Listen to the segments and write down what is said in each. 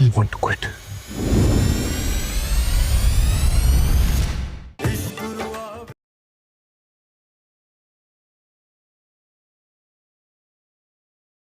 I want to quit.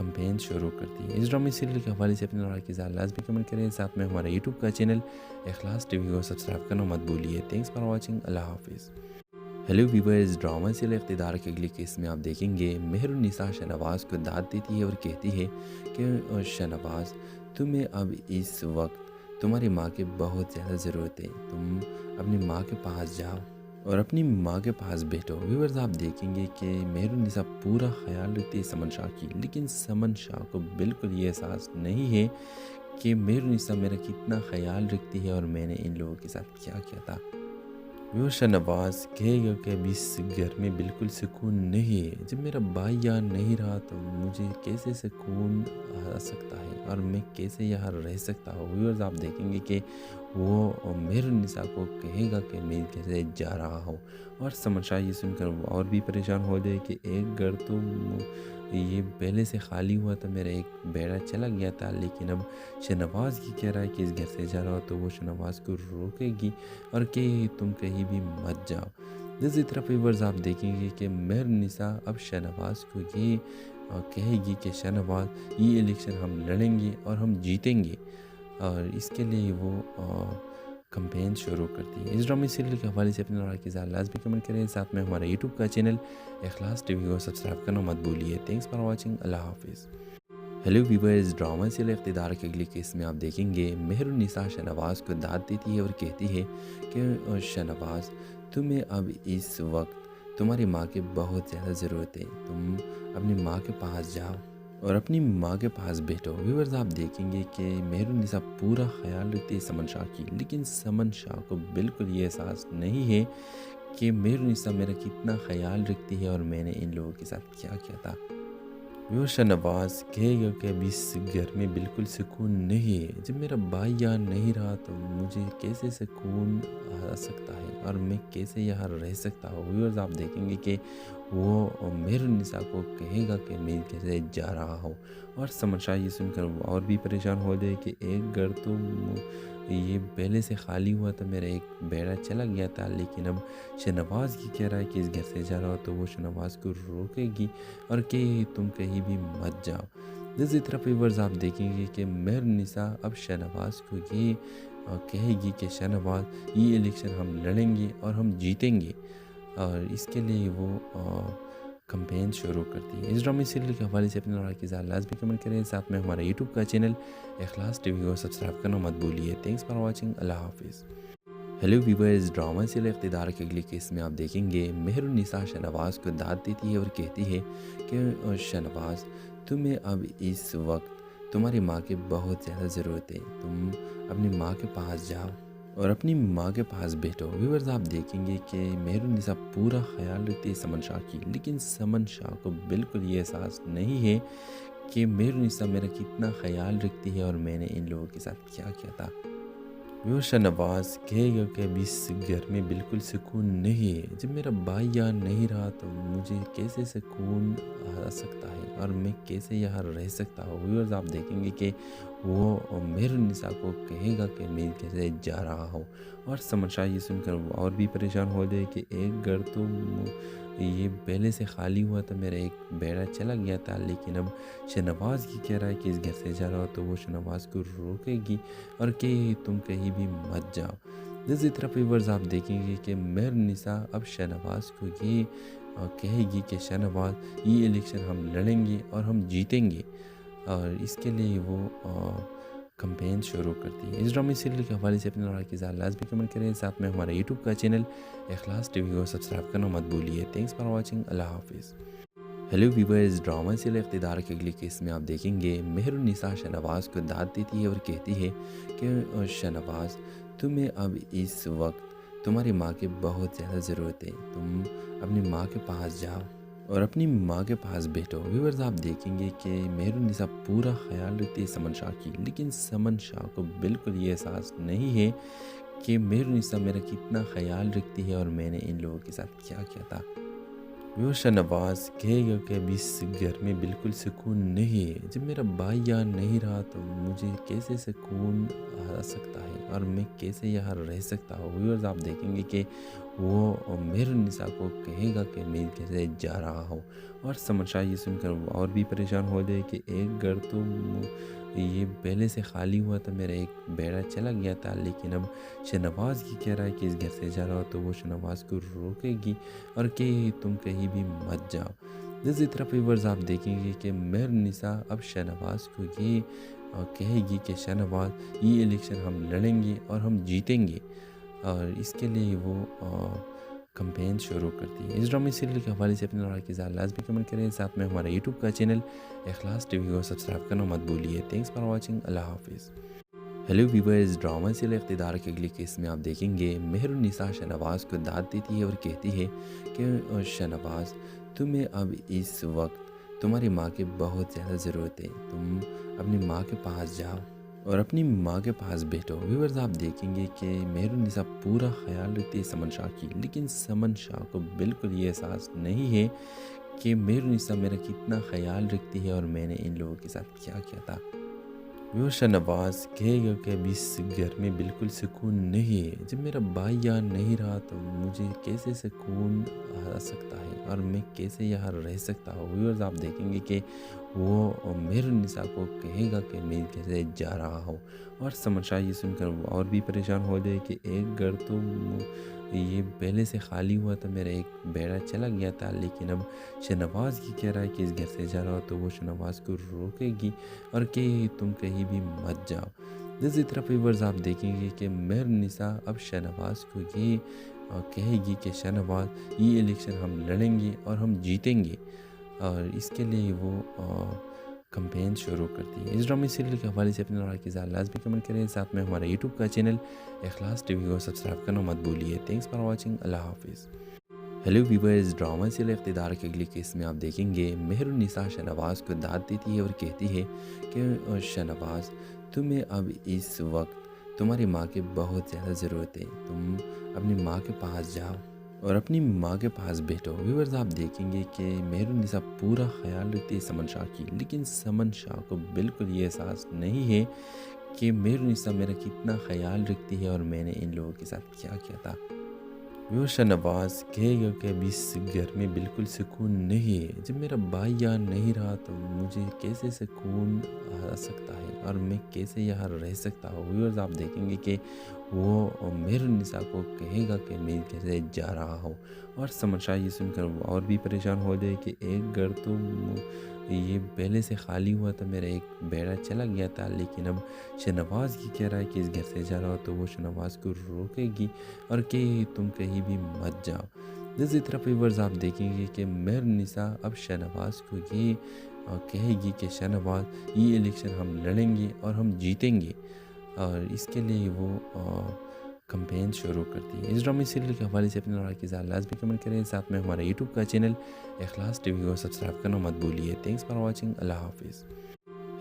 Campaign شروع کرتی ہے۔ اس ڈرامے سیریل کے حوالے سے اپنے رائے کی اظہار لازمی کمنٹ کریں، ساتھ میں ہمارا یوٹیوب کا چینل اخلاص ٹی وی کو سبسکرائب کرنا مت بھولیے۔ تھینکس فار واچنگ، اللہ حافظ۔ ہیلو ویورز، ڈرامہ سیریل اقتدار کے اگلی کیس میں آپ دیکھیں گے مہر النساء شہنواز کو داد دیتی ہے اور کہتی ہے کہ شہنواز تمہیں اب اس وقت تمہاری ماں کی بہت زیادہ ضرورت ہے، تم اپنی ماں کے پاس جاؤ اور اپنی ماں کے پاس بیٹھو۔ ویورز آپ دیکھیں گے کہ مہر النساء پورا خیال رکھتی ہے سمن شاہ کی، لیکن سمن شاہ کو بالکل یہ احساس نہیں ہے کہ مہر النساء میرا کتنا خیال رکھتی ہے اور میں نے ان لوگوں کے ساتھ کیا کیا تھا۔ ویور شہنواز کہے گا کہ اب اس گھر میں بالکل سکون نہیں ہے، جب میرا بھائی یہاں نہیں رہا تو مجھے کیسے سکون آ سکتا ہے اور میں کیسے یہاں رہ سکتا ہوں۔ ویورز آپ دیکھیں گے کہ وہ مہر النساء کو کہے گا کہ میں کیسے جا رہا ہوں، اور سمن شاہ یہ سن کر اور بھی پریشان ہو جائے کہ ایک گھر تو یہ پہلے سے خالی ہوا تھا، میرا ایک بیڑا چلا گیا تھا، لیکن اب شہنواز یہ کہہ رہا ہے کہ اس گھر سے جا رہا ہو تو وہ شہنواز کو روکے گی اور کہ تم کہیں بھی مت جاؤ۔ دوسری طرف ویورز آپ دیکھیں گے کہ مہر النساء اب شہنواز کو یہ کہے گی کہ شہنواز یہ الیکشن ہم لڑیں گے اور ہم جیتیں گے، اور اس کے لیے وہ کمپین شروع کرتی ہے۔ اس ڈرامے سیریل کے حوالے سے اپنے رائے کی اظہار لازمی کمنٹ کریں، ساتھ میں ہمارا یوٹیوب کا چینل اخلاص ٹی وی کو سبسکرائب کرنا مت بھولیے۔ تھینکس فار واچنگ، اللہ حافظ۔ ہیلو ویورز، ڈرامہ سیریل اقتدار کے اگلی کیس میں آپ دیکھیں گے مہر النساء شہنواز کو داد دیتی ہے اور کہتی ہے کہ شہنواز تمہیں اب اس وقت تمہاری ماں کی بہت زیادہ ضرورت ہے، تم اپنی ماں کے پاس جاؤ اور اپنی ماں کے پاس بیٹھو۔ ویورز آپ دیکھیں گے کہ مہر النساء پورا خیال رکھتی ہے سمن شاہ کی، لیکن سمن شاہ کو بالکل یہ احساس نہیں ہے کہ مہر النساء میرا کتنا خیال رکھتی ہے اور میں نے ان لوگوں کے ساتھ کیا کیا تھا۔ ویور شہنواز کہے گا کہ اب اس گھر میں بالکل سکون نہیں ہے، جب میرا بھائی یہاں نہیں رہا تو مجھے کیسے سکون آ سکتا ہے اور میں کیسے یہاں رہ سکتا ہوں۔ ویورز آپ دیکھیں گے کہ وہ مہر النساء کو کہے گا کہ میں کیسے جا رہا ہوں، اور سمن شاہ یہ سن کر اور بھی پریشان ہو جائے کہ ایک گھر تو یہ پہلے سے خالی ہوا تھا، میرا ایک بیڑا چلا گیا تھا، لیکن اب شہنواز یہ کہہ رہا ہے کہ اس گھر سے جا رہا ہو تو وہ شہنواز کو روکے گی اور کہ تم کہیں بھی مت جاؤ۔ دوسری طرف ویورز آپ دیکھیں گے کہ مہر النساء اب شہنواز کو یہ کہے گی کہ شہنواز یہ الیکشن ہم لڑیں گے اور ہم جیتیں گے، اور اس کے لیے وہ کمپین شروع کرتی ہے۔ اس ڈرامے سیریل کے حوالے سے اپنے رائے کی اظہار لازمی کمنٹ کریں، ساتھ میں ہمارا یوٹیوب کا چینل اخلاص ٹی وی کو سبسکرائب کرنا مت بھولیے۔ تھینکس فار واچنگ، اللہ حافظ۔ ہیلو ویورز، ڈرامہ سیریل اقتدار کے اگلی کیس میں آپ دیکھیں گے مہر النساء شہنواز کو داد دیتی ہے اور کہتی ہے کہ شہنواز تمہیں اب اس وقت تمہاری ماں کی بہت زیادہ ضرورت ہے، تم اپنی ماں کے پاس جاؤ اور اپنی ماں کے پاس بیٹھو۔ ویورز آپ دیکھیں گے کہ مہر النساء پورا خیال رکھتی ہے سمن شاہ کی، لیکن سمن شاہ کو بالکل یہ احساس نہیں ہے کہ مہر النساء میرا کتنا خیال رکھتی ہے اور میں نے ان لوگوں کے ساتھ کیا کیا تھا۔ ویور شہنواز کہے گا کہ اب اس گھر میں بالکل سکون نہیں ہے، جب میرا بھائی یہاں نہیں رہا تو مجھے کیسے سکون آ سکتا ہے اور میں کیسے یہاں رہ سکتا ہوں۔ ویورز آپ دیکھیں گے کہ وہ مہر النساء کو کہے گا کہ میں کیسے جا رہا ہوں، اور سمن شاہ یہ سن کر اور بھی پریشان ہو جائے کہ ایک گھر تو یہ پہلے سے خالی ہوا تھا، میرا ایک بیڑا چلا گیا تھا، لیکن اب شہنواز یہ کہہ رہا ہے کہ اس گھر سے جا رہا ہو تو وہ شہنواز کو روکے گی اور کہ تم کہیں بھی مت جاؤ۔ دوسری طرف ویورز آپ دیکھیں گے کہ مہر النساء اب شہنواز کو یہ کہے گی کہ شہنواز یہ الیکشن ہم لڑیں گے اور ہم جیتیں گے، اور اس کے لیے وہ کمپین شروع کرتی ہے۔ اس ڈرامے سیریل کے حوالے سے اپنے رائے کی اظہار لازمی کمنٹ کریں، ساتھ میں ہمارا یوٹیوب کا چینل اخلاص ٹی وی کو سبسکرائب کرنا مت بھولیے۔ تھینکس فار واچنگ، اللہ حافظ۔ ہیلو ویورز، ڈرامہ سیریل اقتدار کے اگلی کیس میں آپ دیکھیں گے مہر النساء شہنواز کو داد دیتی ہے اور کہتی ہے کہ شہنواز تمہیں اب اس وقت تمہاری ماں کی بہت زیادہ ضرورت ہے، تم اپنی ماں کے پاس جاؤ اور اپنی ماں کے پاس بیٹھو۔ ویورز آپ دیکھیں گے کہ مہر النساء پورا خیال رکھتی ہے سمن شاہ کی، لیکن سمن شاہ کو بالکل یہ احساس نہیں ہے کہ مہر النساء میرا کتنا خیال رکھتی ہے اور میں نے ان لوگوں کے ساتھ کیا کیا تھا۔ وہ شہنواز کہے گا کہ ابھی اس گھر میں بالکل سکون نہیں ہے، جب میرا بھائی یہاں نہیں رہا تو مجھے کیسے سکون آ سکتا ہے اور میں کیسے یہاں رہ سکتا ہوں۔ ویورز آپ دیکھیں گے کہ وہ مہرالنساء کو کہے گا کہ میں کیسے جا رہا ہوں، اور سمر شاہ یہ سن کر اور بھی پریشان ہو جائے کہ ایک گھر تو یہ پہلے سے خالی ہوا تھا، میرا ایک بیڑا چلا گیا تھا، لیکن اب شہنواز کی کہہ رہا ہے کہ اس گھر سے جا رہا ہو، تو وہ شہنواز کو روکے گی اور کہ تم کہیں بھی مت جاؤ۔ دوسری طرف ویورز آپ دیکھیں گے کہ مہرالنساء اب شہنواز کو یہ کہے گی کہ شہنواز یہ الیکشن ہم لڑیں گے اور ہم جیتیں گے، اور اس کے لیے وہ کمپین شروع کرتی ہے۔ اس ڈرامے سیریل کے حوالے سے اپنے رائے کی اظہار لازمی کمنٹ کریں، ساتھ میں ہمارا یوٹیوب کا چینل اخلاص ٹی وی کو سبسکرائب کرنا مت بھولیے۔ تھینکس فار واچنگ، اللہ حافظ۔ ہیلو ویورز، ڈرامہ سیریل اقتدار کے اگلی کیس میں آپ دیکھیں گے مہرالنساء شہنواز کو داد دیتی ہے اور کہتی ہے کہ شہنواز تمہیں اب اس وقت تمہاری ماں کی بہت زیادہ ضرورت ہے، تم اپنی ماں کے پاس جاؤ اور اپنی ماں کے پاس بیٹھو۔ ویورز آپ دیکھیں گے کہ مہرالنساء پورا خیال رکھتی ہے سمن شاہ کی، لیکن سمن شاہ کو بالکل یہ احساس نہیں ہے کہ مہرالنساء میرا کتنا خیال رکھتی ہے اور میں نے ان لوگوں کے ساتھ کیا کیا تھا۔ وہ شہنواز کہے گا کہ ابھی اس گھر میں بالکل سکون نہیں ہے، جب میرا بھائی یہاں نہیں رہا تو مجھے کیسے سکون آ سکتا ہے اور میں کیسے یہاں رہ سکتا ہوں۔ ویورز آپ دیکھیں گے کہ وہ مہرالنساء کو کہے گا کہ میں کیسے جا رہا ہوں، اور سمر شاہ یہ سن کر اور بھی پریشان ہو جائے کہ ایک گھر تو یہ پہلے سے خالی ہوا تھا، میرا ایک بیڑا چلا گیا تھا، لیکن اب شہنواز کی کہہ رہا ہے کہ اس گھر سے جا رہا ہو، تو وہ شہنواز کو روکے گی اور کہ تم کہیں بھی مت جاؤ۔ دوسری طرف ویورز آپ دیکھیں گے کہ مہرالنساء اب شہنواز کو یہ کہے گی کہ شہنواز یہ الیکشن ہم لڑیں گے اور ہم جیتیں گے، اور اس کے لیے وہ کمپین شروع کرتی ہے۔ اس ڈرامے سیریل کے حوالے سے اپنے رائے کی اظہار لازمی کمنٹ کریں، ساتھ میں ہمارا یوٹیوب کا چینل اخلاص ٹی وی کو سبسکرائب کرنا مت بھولیے۔ تھینکس فار واچنگ، اللہ حافظ۔ ہیلو ویورز، ڈرامہ سیریل اقتدار کے اگلی کیس میں آپ دیکھیں گے مہرالنساء شہنواز کو داد دیتی ہے اور کہتی ہے کہ شہنواز تمہیں اب اس وقت تمہاری ماں کی بہت زیادہ ضرورت ہے، تم اپنی ماں کے پاس جاؤ اور اپنی ماں کے پاس بیٹھو۔ ویورز آپ دیکھیں گے کہ مہرالنساء پورا خیال رکھتی ہے سمن شاہ کی، لیکن سمن شاہ کو بالکل یہ احساس نہیں ہے کہ مہرالنساء میرا کتنا خیال رکھتی ہے اور میں نے ان لوگوں کے ساتھ کیا کیا تھا۔ وہ شہنواز کہے گا کہ ابھی اس گھر میں بالکل سکون نہیں ہے، جب میرا بھائی یہاں نہیں رہا تو مجھے کیسے سکون آ سکتا ہے اور میں کیسے یہاں رہ سکتا ہوں۔ ویورز آپ دیکھیں گے کہ وہ مہرالنساء کو کہے گا کہ میں کیسے جا رہا ہوں، اور سمر شاہ یہ سن کر اور بھی پریشان ہو جائے کہ ایک گھر تو یہ پہلے سے خالی ہوا تھا، میرا ایک بیڑا چلا گیا تھا، لیکن اب شہنواز کی کہہ رہا ہے کہ اس گھر سے جا رہا ہو، تو وہ شہنواز کو روکے گی اور کہ تم کہیں بھی مت جاؤ۔ دوسری طرف ویورز آپ دیکھیں گے کہ مہرالنساء اب شہنواز کو یہ کہے گی کہ شہنواز یہ الیکشن ہم لڑیں گے اور ہم جیتیں گے، اور اس کے لیے وہ کمپین شروع کرتی ہے۔ اس ڈرامے سیریل کے حوالے سے اپنے رائے کی اظہار لازمی کمنٹ کریں، ساتھ میں ہمارا یوٹیوب کا چینل اخلاص ٹی وی کو سبسکرائب کرنا مت بھولیے۔ تھینکس فار واچنگ، اللہ حافظ۔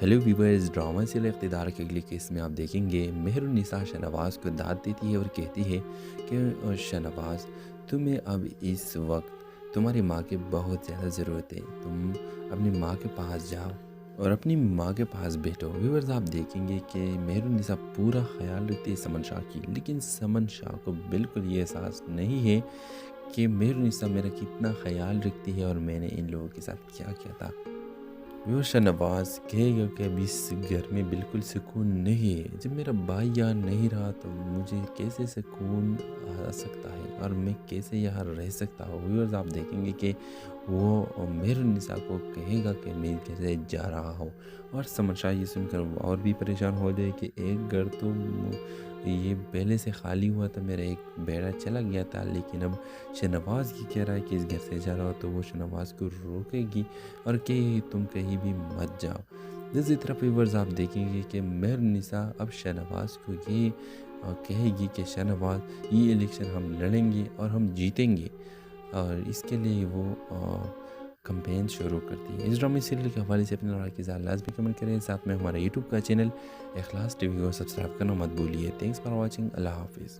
ہیلو ویورز، ڈرامہ سیریل اقتدار کے اگلی کیس میں آپ دیکھیں گے مہرالنساء شہنواز کو داد دیتی ہے اور کہتی ہے کہ شہنواز تمہیں اب اس وقت تمہاری ماں کی بہت زیادہ ضرورت ہے، تم اپنی ماں کے پاس جاؤ اور اپنی ماں کے پاس بیٹھو۔ ویورز آپ دیکھیں گے کہ مہرالنساء پورا خیال رکھتی ہے سمن شاہ کی، لیکن سمن شاہ کو بالکل یہ احساس نہیں ہے کہ مہرالنساء میرا کتنا خیال رکھتی ہے اور میں نے ان لوگوں کے ساتھ کیا کیا تھا۔ وہ شہنواز کہے گا کہ ابھی اس گھر میں بالکل سکون نہیں ہے، جب میرا بھائی یہاں نہیں رہا تو مجھے کیسے سکون آ سکتا ہے اور میں کیسے یہاں رہ سکتا ہوں۔ ویورز آپ دیکھیں گے کہ وہ مہرالنساء کو کہے گا کہ میں کیسے جا رہا ہوں، اور سمر شاہ یہ سن کر اور بھی پریشان ہو جائے کہ ایک گھر تو یہ پہلے سے خالی ہوا تھا، میرا ایک بیڑا چلا گیا تھا، لیکن اب شہنواز کی کہہ رہا ہے کہ اس گھر سے جا رہا ہو، تو وہ شہنواز کو روکے گی اور کہ تم کہیں بھی مت جاؤ۔ دوسری طرف ویورز آپ دیکھیں گے کہ مہرالنساء اب شہنواز کو یہ کہے گی کہ شہنواز یہ الیکشن ہم لڑیں گے اور ہم جیتیں گے، اور اس کے لیے وہ کمپین شروع کرتی ہے۔ اس ڈرامے سیریل کے حوالے سے اپنے رائے کی اظہار لازمی کمنٹ کریں، ساتھ میں ہمارا یوٹیوب کا چینل اخلاص ٹی وی کو سبسکرائب کرنا مت بھولیے۔ تھینکس فار واچنگ، اللہ حافظ۔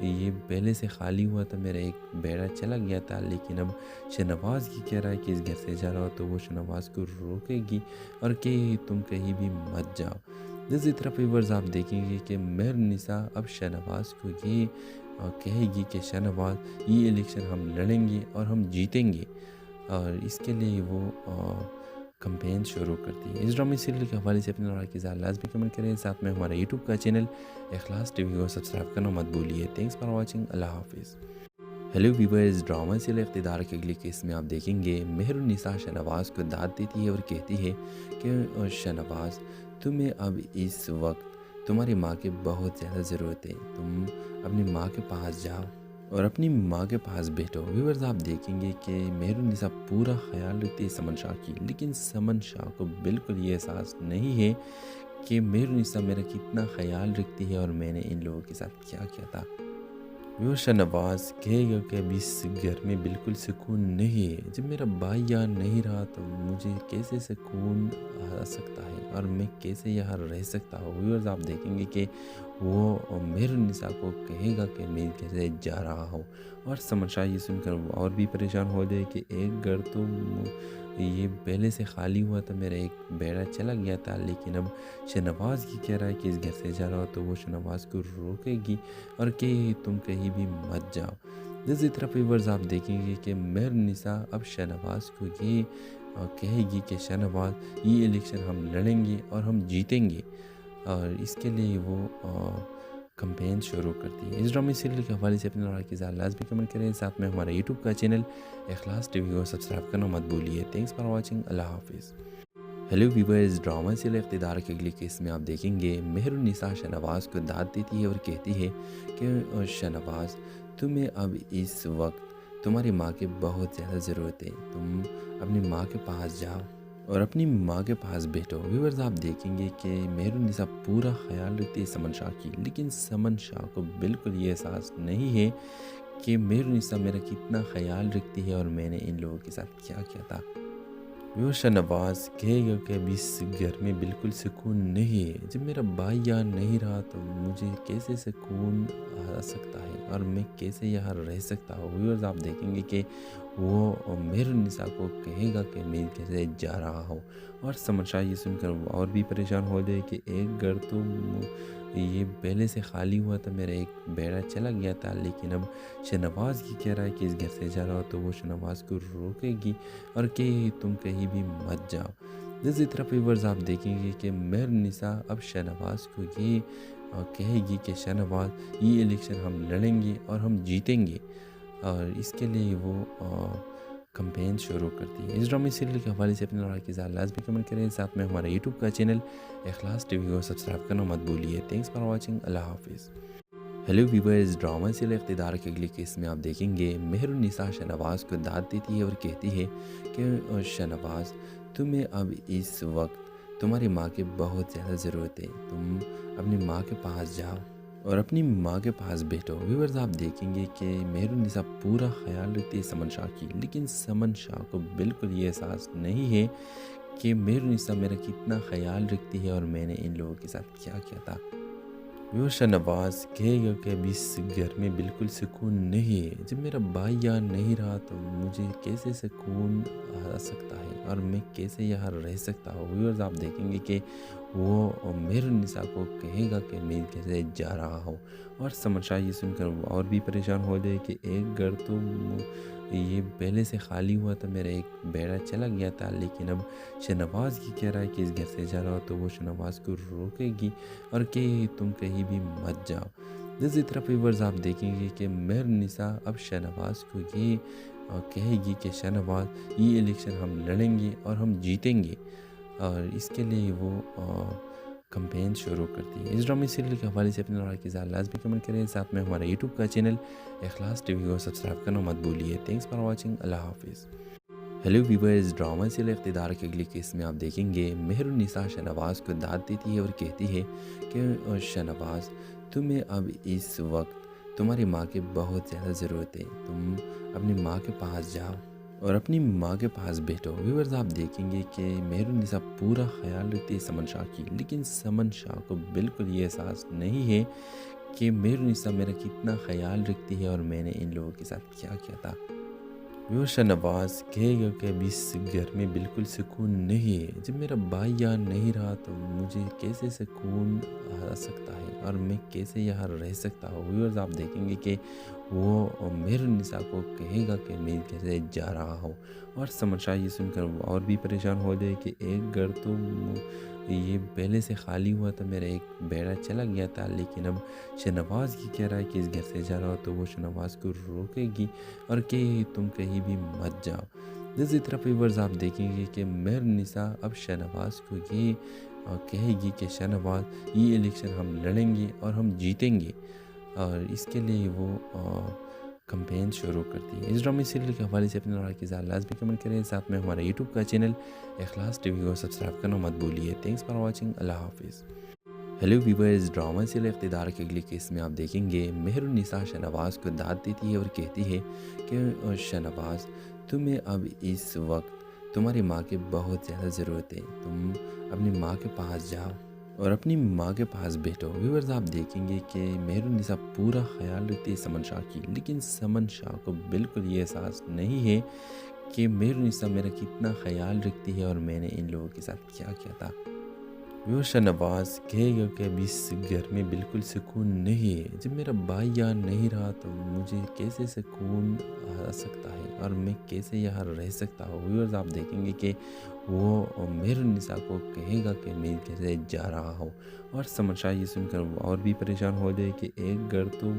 یہ پہلے سے خالی ہوا تھا، میرا ایک بیڑا چلا گیا تھا، لیکن اب شہنواز کی کہہ رہا ہے کہ اس گھر سے جا رہا ہو تو وہ شہنواز کو روکے گی اور کہ تم کہیں بھی مت جاؤ۔ دوسری طرف ویورز آپ دیکھیں گے کہ مہر النساء اب شہنواز کو یہ کہے گی کہ شہنواز یہ الیکشن ہم لڑیں گے اور ہم جیتیں گے، اور اس کے لیے وہ کمپین شروع کرتی ہے۔ اس ڈرامے سیریل کے حوالے سے اپنے رائے کی اظہار لازمی کمنٹ کریں، ساتھ میں ہمارا یوٹیوب کا چینل اخلاص ٹی وی کو سبسکرائب کرنا مت بھولیے۔ تھینکس فار واچنگ، اللہ حافظ۔ ہیلو ویورز، ڈرامہ سیریل اقتدار کے اگلی کیس میں آپ دیکھیں گے مہر النساء شہنواز کو داد دیتی ہے اور کہتی ہے کہ شہنواز تمہیں اب اس وقت تمہاری ماں کی بہت زیادہ ضرورت ہے، تم اپنی ماں کے پاس جاؤ اور اپنی ماں کے پاس بیٹھو۔ ویورز آپ دیکھیں گے کہ مہر النساء پورا خیال رکھتی ہے سمن شاہ کی، لیکن سمن شاہ کو بالکل یہ احساس نہیں ہے کہ مہر النساء میرا کتنا خیال رکھتی ہے اور میں نے ان لوگوں کے ساتھ کیا کیا تھا۔ وہ شہنواز کہے گا کہ اب اس گھر میں بالکل سکون نہیں ہے، جب میرا بھائی یہاں نہیں رہا تو مجھے کیسے سکون آ سکتا ہے اور میں کیسے یہاں رہ سکتا ہوں۔ ویورز آپ دیکھیں گے کہ وہ مہر النساء کو کہے گا کہ میں کیسے جا رہا ہوں، اور سمن شاہ یہ سن کر اور بھی پریشان ہو جائے کہ ایک گھر تو یہ پہلے سے خالی ہوا تھا، میرا ایک بیڑا چلا گیا تھا، لیکن اب شہنواز کی کہہ رہا ہے کہ اس گھر سے جا رہا ہو تو وہ شہنواز کو روکے گی اور کہ تم کہیں بھی مت جاؤ۔ دوسری طرف ویورز آپ دیکھیں گے کہ مہر النساء اب شہنواز کو یہ کہے گی کہ شہنواز یہ الیکشن ہم لڑیں گے اور ہم جیتیں گے، اور اس کے لیے وہ کمپین شروع کرتی ہے۔ اس ڈرامے سیریل کے حوالے سے اپنے رائے کی اظہار لازمی کمنٹ کریں، ساتھ میں ہمارا یوٹیوب کا چینل اخلاص ٹی وی کو سبسکرائب کرنا مت بھولیے۔ تھینکس فار واچنگ، اللہ حافظ۔ ہیلو ویورز، ڈرامہ سیریل اقتدار کے اگلی کیس میں آپ دیکھیں گے مہر النساء شہنواز کو داد دیتی ہے اور کہتی ہے کہ شہنواز تمہیں اب اس وقت تمہاری ماں کی بہت زیادہ ضرورت ہے، تم اپنی ماں کے پاس جاؤ اور اپنی ماں کے پاس بیٹھو۔ ویورز آپ دیکھیں گے کہ مہر النساء پورا خیال رکھتی ہے سمن شاہ کی، لیکن سمن شاہ کو بالکل یہ احساس نہیں ہے کہ مہر النساء میرا کتنا خیال رکھتی ہے اور میں نے ان لوگوں کے ساتھ کیا کیا تھا۔ وہ شہنواز کہے گا کہ اب اس گھر میں بالکل سکون نہیں ہے، جب میرا بھائی یہاں نہیں رہا تو مجھے کیسے سکون آ سکتا ہے اور میں کیسے یہاں رہ سکتا ہوں۔ ویورز آپ دیکھیں گے کہ وہ مہر النساء کو کہے گا کہ میں کیسے جا رہا ہوں، اور سمن شاہ یہ سن کر اور بھی پریشان ہو جائے کہ ایک گھر تو یہ پہلے سے خالی ہوا تھا، میرا ایک بیڑا چلا گیا تھا، لیکن اب شہنواز کی کہہ رہا ہے کہ اس گھر سے جا رہا ہو تو وہ شہنواز کو روکے گی اور کہ تم کہیں بھی مت جاؤ۔ دوسری طرف ویورز آپ دیکھیں گے کہ مہر النساء اب شہنواز کو یہ کہے گی کہ شہنواز یہ الیکشن ہم لڑیں گے اور ہم جیتیں گے، اور اس کے لیے وہ کمپین شروع کرتی ہے۔ اس ڈرامے سیریل کے حوالے سے اپنے رائے کی اظہار لازمی کمنٹ کریں، ساتھ میں ہمارا یوٹیوب کا چینل اخلاص ٹی وی کو سبسکرائب کرنا مت بھولیے۔ تھینکس فار واچنگ، اللہ حافظ۔ ہیلو ویورز، ڈرامہ سیریل اقتدار کے اگلی کیس میں آپ دیکھیں گے مہر النساء شہنواز کو داد دیتی ہے اور کہتی ہے کہ شہنواز تمہیں اب اس وقت تمہاری ماں کی بہت زیادہ ضرورت ہے، تم اپنی ماں کے پاس جاؤ اور اپنی ماں کے پاس بیٹھو۔ ویورز آپ دیکھیں گے کہ مہر النساء پورا خیال رکھتی ہے سمن شاہ کی، لیکن سمن شاہ کو بالکل یہ احساس نہیں ہے کہ مہر النساء میرا کتنا خیال رکھتی ہے اور میں نے ان لوگوں کے ساتھ کیا کیا تھا۔ وہ شہنواز کہے گا کہ اب اس گھر میں بالکل سکون نہیں ہے، جب میرا بھائی یہاں نہیں رہا تو مجھے کیسے سکون آ سکتا ہے اور میں کیسے یہاں رہ سکتا ہوں۔ ویورز آپ دیکھیں گے کہ وہ مہر النساء کو کہے گا کہ میں کیسے جا رہا ہوں، اور سمن شاہ یہ سن کر اور بھی پریشان ہو جائے کہ ایک گھر تو یہ پہلے سے خالی ہوا تھا، میرا ایک بیڑا چلا گیا تھا، لیکن اب شہنواز کی کہہ رہا ہے کہ اس گھر سے جا رہا ہو تو وہ شہنواز کو روکے گی اور کہ تم کہیں بھی مت جاؤ۔ دوسری طرف ویورز آپ دیکھیں گے کہ مہر النساء اب شہنواز کو یہ کہے گی کہ شہنواز یہ الیکشن ہم لڑیں گے اور ہم جیتیں گے، اور اس کے لیے وہ کمپین شروع کرتی ہے۔ اس ڈرامے سیریل کے حوالے سے اپنے رائے کی اظہار لازمی کمنٹ کریں، ساتھ میں ہمارا یوٹیوب کا چینل اخلاص ٹی وی کو سبسکرائب کرنا مت بھولیے۔ تھینکس فار واچنگ، اللہ حافظ۔ ہیلو ویورز، ڈرامہ سیریل اقتدار کے اگلی کیس میں آپ دیکھیں گے مہر النساء شہنواز کو داد دیتی ہے اور کہتی ہے کہ شہنواز تمہیں اب اس وقت تمہاری ماں کی بہت زیادہ ضرورت ہے، تم اپنی ماں کے پاس جاؤ اور اپنی ماں کے پاس بیٹھو۔ ویورز آپ دیکھیں گے کہ مہر النساء پورا خیال رکھتی ہے سمن شاہ کی، لیکن سمن شاہ کو بالکل یہ احساس نہیں ہے کہ مہرنسا میرا کتنا خیال رکھتی ہے اور میں نے ان لوگوں کے ساتھ کیا کیا تھا۔ وہ شہنواز کہے گا کہ ابھی اس گھر میں بالکل سکون نہیں ہے، جب میرا بھائی یہاں نہیں رہا تو مجھے کیسے سکون آ سکتا ہے اور میں کیسے یہاں رہ سکتا ہوں۔ ویورز آپ دیکھیں گے کہ وہ مہرنسا کو کہے گا کہ میں کیسے جا رہا ہوں، اور سمر شاہ یہ سن کر اور بھی پریشان ہو جائے کہ ایک گھر تو یہ پہلے سے خالی ہوا تھا، میرا ایک بیڑا چلا گیا تھا، لیکن اب شہنواز کی کہہ رہا ہے کہ اس گھر سے جا رہا ہو، تو وہ شہنواز کو روکے گی اور کہ تم کہیں بھی مت جاؤ۔ دوسری طرف ویورز آپ دیکھیں گے کہ مہرنسا اب شہنواز کو یہ کہے گی کہ شہنواز یہ الیکشن ہم لڑیں گے اور ہم جیتیں گے، اور اس کے لیے وہ کمپین شروع کرتی ہے۔ اس ڈرامے سیریل کے حوالے سے اپنے رائے کی اظہار لازمی کمنٹ کریں، ساتھ میں ہمارا یوٹیوب کا چینل اخلاص ٹی وی کو سبسکرائب کرنا مت بھولیے۔ تھینکس فار واچنگ، اللہ حافظ۔ ہیلو ویورز، ڈرامہ سیریل اقتدار کے اگلی کیس میں آپ دیکھیں گے مہرنسا شہنواز کو داد دیتی ہے اور کہتی ہے کہ شہنواز تمہیں اب اس وقت تمہاری ماں کی بہت زیادہ ضرورت ہے، تم اپنی ماں کے پاس جاؤ اور اپنی ماں کے پاس بیٹھو۔ ویورز آپ دیکھیں گے کہ مہرنسا پورا خیال رکھتی ہے سمن شاہ کی، لیکن سمن شاہ کو بالکل یہ احساس نہیں ہے کہ مہرنسا میرا کتنا خیال رکھتی ہے اور میں نے ان لوگوں کے ساتھ کیا کیا تھا۔ وہ شہنواز کہے گا کہ ابھی اس گھر میں بالکل سکون نہیں ہے، جب میرا بھائی یہاں نہیں رہا تو مجھے کیسے سکون آ سکتا ہے اور میں کیسے یہاں رہ سکتا ہوں۔ ویورز آپ دیکھیں گے کہ وہ مہرنسا کو کہے گا کہ میں کیسے جا رہا ہوں، اور سمر شاہ یہ سن کر اور بھی پریشان ہو جائے کہ ایک گھر تو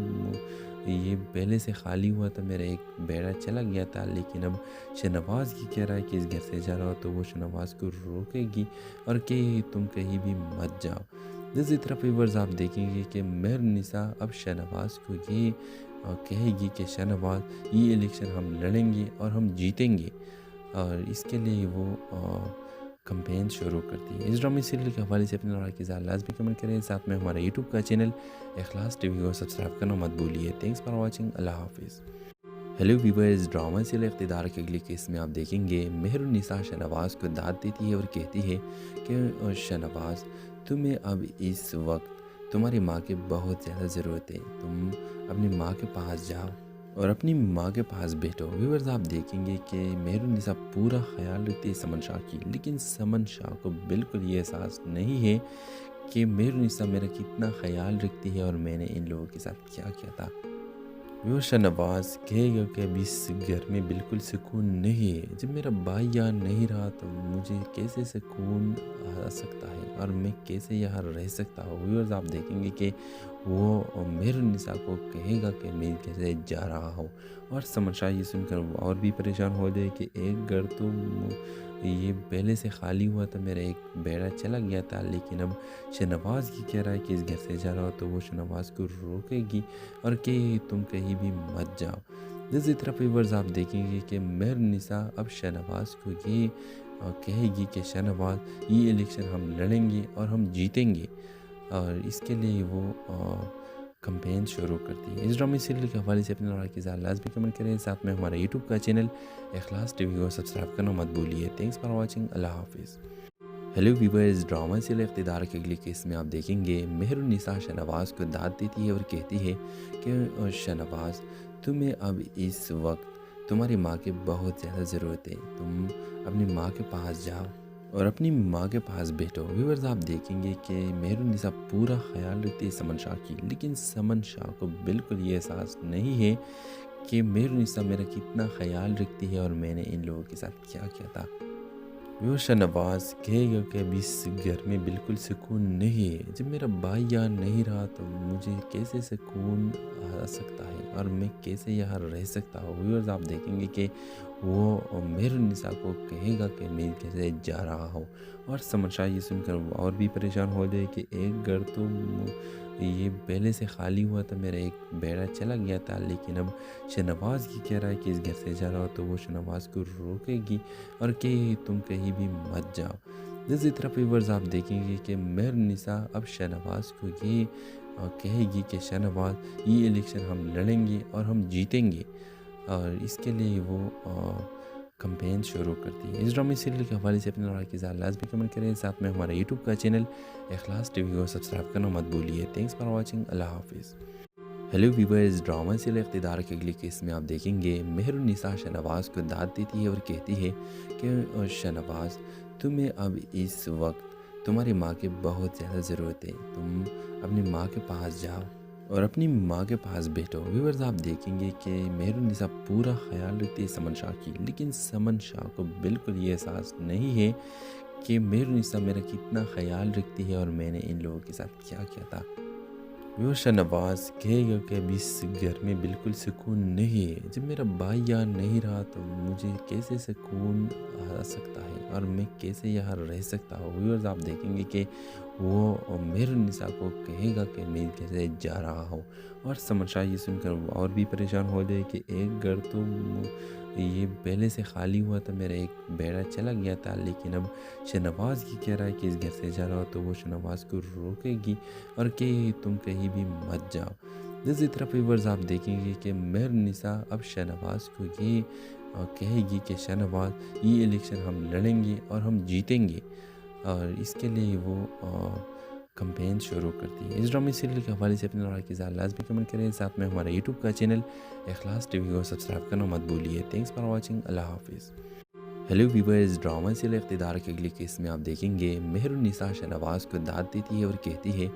یہ پہلے سے خالی ہوا تھا، میرا ایک بیڑا چلا گیا تھا، لیکن اب شہنواز کی کہہ رہا ہے کہ اس گھر سے جا رہا ہو، تو وہ شہنواز کو روکے گی اور کہ تم کہیں بھی مت جاؤ۔ دوسری طرف ویورز آپ دیکھیں گے کہ مہرنسا اب شہنواز کو یہ کہے گی کہ شہنواز یہ الیکشن ہم لڑیں گے اور ہم جیتیں گے، اور اس کے لیے وہ کمپین شروع کرتی ہے۔ اس ڈرامے سیریل کے حوالے سے اپنے رائے کی اظہار لازمی کمنٹ کریں، ساتھ میں ہمارا یوٹیوب کا چینل اخلاص ٹی وی کو سبسکرائب کرنا مت بھولیے۔ تھینکس فار واچنگ، اللہ حافظ۔ ہیلو ویورز، ڈرامہ سیریل اقتدار کے اگلی کیس میں آپ دیکھیں گے مہرنسا شہنواز کو داد دیتی ہے اور کہتی ہے کہ شہنواز تمہیں اب اس وقت تمہاری ماں کی بہت زیادہ ضرورت ہے، تم اپنی ماں کے پاس جاؤ اور اپنی ماں کے پاس بیٹھو۔ ویورز آپ دیکھیں گے کہ مہرنسا پورا خیال رکھتی ہے سمن شاہ کی، لیکن سمن شاہ کو بالکل یہ احساس نہیں ہے کہ مہرنسا میرا کتنا خیال رکھتی ہے اور میں نے ان لوگوں کے ساتھ کیا کیا تھا۔ وہ شہنواز کہے گا کہ ابھی اس گھر میں بالکل سکون نہیں ہے، جب میرا بھائی یہاں نہیں رہا تو مجھے کیسے سکون آ سکتا ہے اور میں کیسے یہاں رہ سکتا ہوں۔ ویورز آپ دیکھیں گے کہ وہ مہرنسا کو کہے گا کہ میں کیسے جا رہا ہوں، اور سمر شاہ یہ سن کر اور بھی پریشان ہو جائے کہ ایک گھر تو یہ پہلے سے خالی ہوا تھا، میرا ایک بیڑا چلا گیا تھا، لیکن اب شہنواز کی کہہ رہا ہے کہ اس گھر سے جا رہا ہو، تو وہ شہنواز کو روکے گی اور کہ تم کہیں بھی مت جاؤ۔ دوسری طرف ویورز آپ دیکھیں گے کہ مہرنسا اب شہنواز کو یہ کہے گی کہ شہنواز یہ الیکشن ہم لڑیں گے اور ہم جیتیں گے، اور اس کے لیے وہ کمپین شروع کرتی ہے۔ اس ڈرامے سیریل کے حوالے سے اپنے رائے کی اظہار لازمی کمنٹ کریں، ساتھ میں ہمارا یوٹیوب کا چینل اخلاص ٹی وی کو سبسکرائب کرنا مت بھولیے۔ تھینکس فار واچنگ، اللہ حافظ۔ ہیلو ویورز، ڈرامہ سیریل اقتدار کے اگلی کیس میں آپ دیکھیں گے مہرنسا شہنواز کو داد دیتی ہے اور کہتی ہے کہ شہنواز تمہیں اب اس وقت تمہاری ماں کی بہت زیادہ ضرورت ہے، تم اپنی ماں کے پاس جاؤ اور اپنی ماں کے پاس بیٹھو۔ ویورز آپ دیکھیں گے کہ مہرنسا پورا خیال رکھتی ہے سمن شاہ کی، لیکن سمن شاہ کو بالکل یہ احساس نہیں ہے کہ مہرنسا میرا کتنا خیال رکھتی ہے اور میں نے ان لوگوں کے ساتھ کیا کیا تھا۔ وہ شہنواز کہے گا کہ ابھی اس گھر میں بالکل سکون نہیں ہے، جب میرا بھائی یہاں نہیں رہا تو مجھے کیسے سکون آ سکتا ہے اور میں کیسے یہاں رہ سکتا ہوں۔ ویورز آپ دیکھیں گے کہ وہ مہرنسا کو کہے گا کہ میں کیسے جا رہا ہوں، اور سمر شاہ یہ سن کر اور بھی پریشان ہو جائے کہ ایک گھر تو یہ پہلے سے خالی ہوا تھا، میرا ایک بیڑا چلا گیا تھا، لیکن اب شہنواز کی کہہ رہا ہے کہ اس گھر سے جا رہا ہو، تو وہ شہنواز کو روکے گی اور کہ تم کہیں بھی مت جاؤ۔ دوسری طرف ویورز آپ دیکھیں گے کہ مہرنسا اب شہنواز کو یہ کہے گی کہ شہنواز یہ الیکشن ہم لڑیں گے اور ہم جیتیں گے، اور اس کے لیے وہ کمپین شروع کرتی ہے۔ اس ڈرامے سیریل کے حوالے سے اپنے رائے کی اظہار لازمی کمنٹ کریں، ساتھ میں ہمارا یوٹیوب کا چینل اخلاص ٹی وی کو سبسکرائب کرنا مت بھولیے۔ تھینکس فار واچنگ، اللہ حافظ۔ ہیلو ویورز، ڈرامہ سیریل اقتدار کی اگلی قسط میں آپ دیکھیں گے مہر النساء شہنواز کو داد دیتی ہے اور کہتی ہے کہ شہنواز تمہیں اب اس وقت تمہاری ماں کی بہت زیادہ ضرورت ہے، تم اپنی ماں کے پاس جاؤ اور اپنی ماں کے پاس بیٹھو۔ ویورز آپ دیکھیں گے کہ مہر النساء پورا خیال رکھتی ہے سمن شاہ کی، لیکن سمن شاہ کو بالکل یہ احساس نہیں ہے کہ مہر النساء میرا کتنا خیال رکھتی ہے اور میں نے ان لوگوں کے ساتھ کیا کیا تھا۔ وہ شہنواز کہے گا کہ اب اس گھر میں بالکل سکون نہیں ہے، جب میرا بھائی یہاں نہیں رہا تو مجھے کیسے سکون آ سکتا ہے اور میں کیسے یہاں رہ سکتا ہوں۔ ویورز آپ دیکھیں گے کہ وہ مہر النساء کو کہے گا کہ میں کیسے جا رہا ہوں، اور سمن شاہ یہ سن کر اور بھی پریشان ہو جائے کہ ایک گھر تو یہ پہلے سے خالی ہوا تھا، میرا ایک بیڑا چلا گیا تھا، لیکن اب شہنواز کی کہہ رہا ہے کہ اس گھر سے جا رہا ہو، تو وہ شہنواز کو روکے گی اور کہ تم کہیں بھی مت جاؤ۔ دوسری طرف ویورز آپ دیکھیں گے کہ مہر النساء اب شہنواز کو یہ کہے گی کہ شہنواز یہ الیکشن ہم لڑیں گے اور ہم جیتیں گے، اور اس کے لیے وہ کمپین شروع کرتی ہے۔ اس ڈرامے سیریل کے حوالے سے اپنے رائے کی اظہار لازمی کمنٹ کریں، ساتھ میں ہمارا یوٹیوب کا چینل اخلاص ٹی وی کو سبسکرائب کرنا مت بھولیے۔ تھینکس فار واچنگ، اللہ حافظ۔ ہیلو ویورز، ڈرامہ سیریل اقتدار کی اگلی قسط میں آپ دیکھیں گے مہر النساء شہنواز کو داد دیتی ہے اور کہتی ہے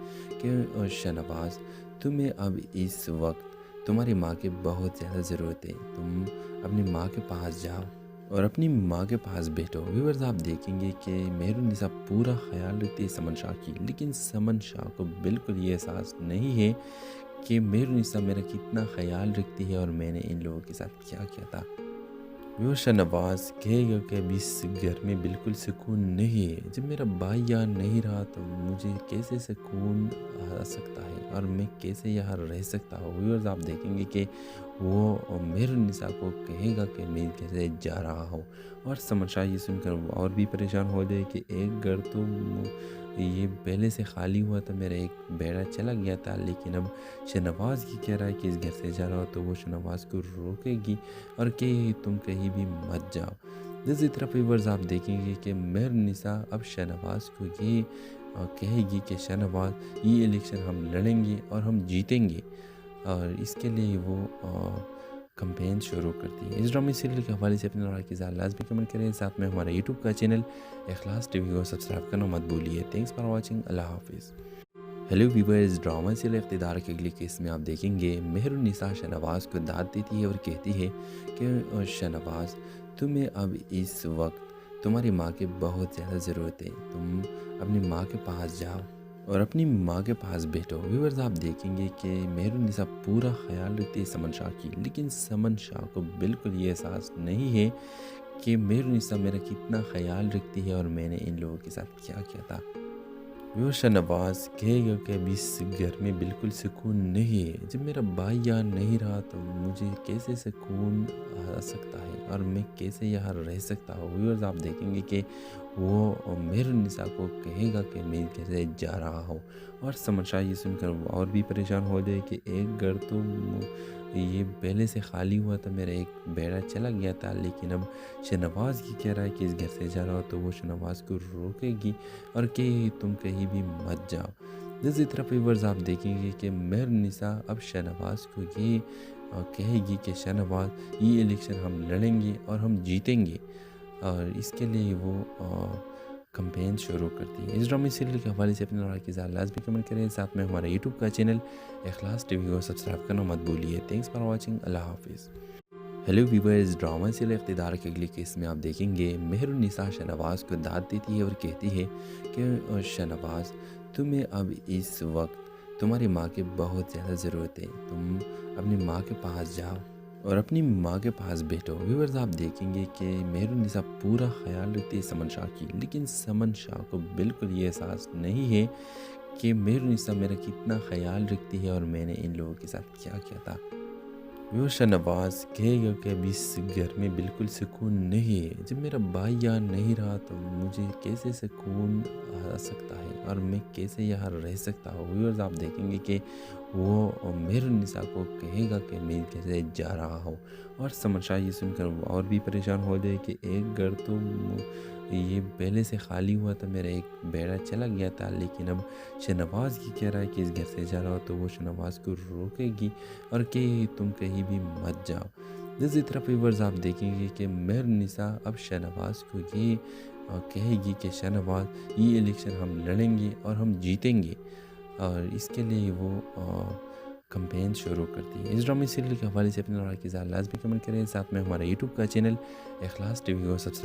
کہ شہنواز تمہیں اب اس وقت تمہاری ماں کی بہت زیادہ ضرورت ہے، تم اپنی ماں کے پاس جاؤ اور اپنی ماں کے پاس بیٹھو۔ ویورز آپ دیکھیں گے کہ مہر النساء پورا خیال رکھتی ہے سمن شاہ کی، لیکن سمن شاہ کو بالکل یہ احساس نہیں ہے کہ مہر النساء میرا کتنا خیال رکھتی ہے اور میں نے ان لوگوں کے ساتھ کیا کیا تھا۔ وہ شہنواز کہے گا کہ اب اس گھر میں بالکل سکون نہیں ہے، جب میرا بھائی یہاں نہیں رہا تو مجھے کیسے سکون آ سکتا ہے اور میں کیسے یہاں رہ سکتا ہوں۔ ویورز آپ دیکھیں گے کہ وہ مہر النساء کو کہے گا کہ میں کیسے جا رہا ہوں، اور سمن شاہ یہ سن کر اور بھی پریشان ہو جائے کہ ایک گھر تو یہ پہلے سے خالی ہوا تھا، میرا ایک بیڑا چلا گیا تھا، لیکن اب شہنواز کی کہہ رہا ہے کہ اس گھر سے جا رہا ہو، تو وہ شہنواز کو روکے گی اور کہ تم کہیں بھی مت جاؤ۔ دوسری طرف ویورز آپ دیکھیں گے کہ مہر النساء اب شہنواز کو یہ کہے گی کہ شہنواز یہ الیکشن ہم لڑیں گے اور ہم جیتیں گے، اور اس کے لیے وہ کمپین شروع کرتی ہے۔ اس ڈرامے سیریل کے حوالے سے اپنے رائے کی اظہار لازمی کمنٹ کریں، ساتھ میں ہمارا یوٹیوب کا چینل اخلاص ٹی وی کو سبسکرائب کرنا مت بھولیے۔ تھینکس فار واچنگ، اللہ حافظ۔ ہیلو ویورز، ڈرامہ سیریل اقتدار کی اگلی قسط میں آپ دیکھیں گے مہر النساء شہنواز کو داد دیتی ہے اور کہتی ہے کہ شہنواز تمہیں اب اس وقت تمہاری ماں کی بہت زیادہ ضرورت ہے، تم اپنی ماں کے پاس جاؤ اور اپنی ماں کے پاس بیٹھو۔ ویورز آپ دیکھیں گے کہ مہر النساء پورا خیال رکھتی ہے سمن شاہ کی، لیکن سمن شاہ کو بالکل یہ احساس نہیں ہے کہ مہر النساء میرا کتنا خیال رکھتی ہے اور میں نے ان لوگوں کے ساتھ کیا کیا تھا۔ وہ شہنواز کہے گا کہ اب اس گھر میں بالکل سکون نہیں ہے، جب میرا بھائی یہاں نہیں رہا تو مجھے کیسے سکون آ سکتا ہے اور میں کیسے یہاں رہ سکتا ہوں۔ ویورز آپ دیکھیں گے کہ وہ مہر النساء کو کہے گا کہ میں کیسے جا رہا ہوں، اور سمن شاہ یہ سن کر اور بھی پریشان ہو جائے کہ ایک گھر تو یہ پہلے سے خالی ہوا تھا، میرا ایک بیڑا چلا گیا تھا، لیکن اب شہنواز کی کہہ رہا ہے کہ اس گھر سے جا رہا ہو، تو وہ شہنواز کو روکے گی اور کہ تم کہیں بھی مت جاؤ۔ دوسری طرف ویورز آپ دیکھیں گے کہ مہر النساء اب شہنواز کو یہ کہے گی کہ شہنواز یہ الیکشن ہم لڑیں گے اور ہم جیتیں گے، اور اس کے لیے وہ کمپین شروع کرتی ہے۔ اس ڈرامے سیریل کے حوالے سے اپنے رائے کی اظہار لازمی کمنٹ کریں، ساتھ میں ہمارا یوٹیوب کا چینل اخلاص ٹی وی کو سبسکرائب کرنا مت بھولیے۔ تھینکس فار واچنگ، اللہ حافظ۔ ہیلو ویورز، ڈرامہ سیریل اقتدار کی اگلی قسط میں آپ دیکھیں گے مہر النساء شہنواز کو داد دیتی ہے اور کہتی ہے کہ شہنواز تمہیں اب اس وقت تمہاری ماں کی بہت زیادہ ضرورت ہے، تم اپنی ماں کے پاس جاؤ اور اپنی ماں کے پاس بیٹھو۔ ویورز آپ دیکھیں گے کہ مہر النساء پورا خیال رکھتی ہے سمن شاہ کی، لیکن سمن شاہ کو بالکل یہ احساس نہیں ہے کہ مہر النساء میرا کتنا خیال رکھتی ہے اور میں نے ان لوگوں کے ساتھ کیا کیا تھا۔ وہ شہنواز کہے گا کہ اب اس گھر میں بالکل سکون نہیں ہے، جب میرا بھائی یہاں نہیں رہا تو مجھے کیسے سکون آ سکتا ہے اور میں کیسے یہاں رہ سکتا ہوں. ویورز آپ دیکھیں گے کہ وہ مہر النساء کو کہے گا کہ میں کیسے جا رہا ہوں، اور سمر شاہ یہ سن کر وہ اور بھی پریشان ہو جائے کہ ایک گھر تو یہ پہلے سے خالی ہوا تھا، میرا ایک بیڑا چلا گیا تھا، لیکن اب شہنواز کی کہہ رہا ہے کہ اس گھر سے جا رہا ہو، تو وہ شہنواز کو روکے گی اور کہ تم کہیں بھی مت جاؤ. دوسری طرف ویورز آپ دیکھیں گے کہ مہر النساء اب شہنواز کو یہ کہے گی کہ شہنواز یہ الیکشن ہم لڑیں گے اور ہم جیتیں گے، اور اس کے لیے وہ کمپین شروع کرتی ہے. اس ڈرامے سیریل کے حوالے سے اپنے رائے کی لازمی کمنٹ کریں، ساتھ میں ہمارا یوٹیوب کا چینل اخلاص ٹی وی کو سبسکرائب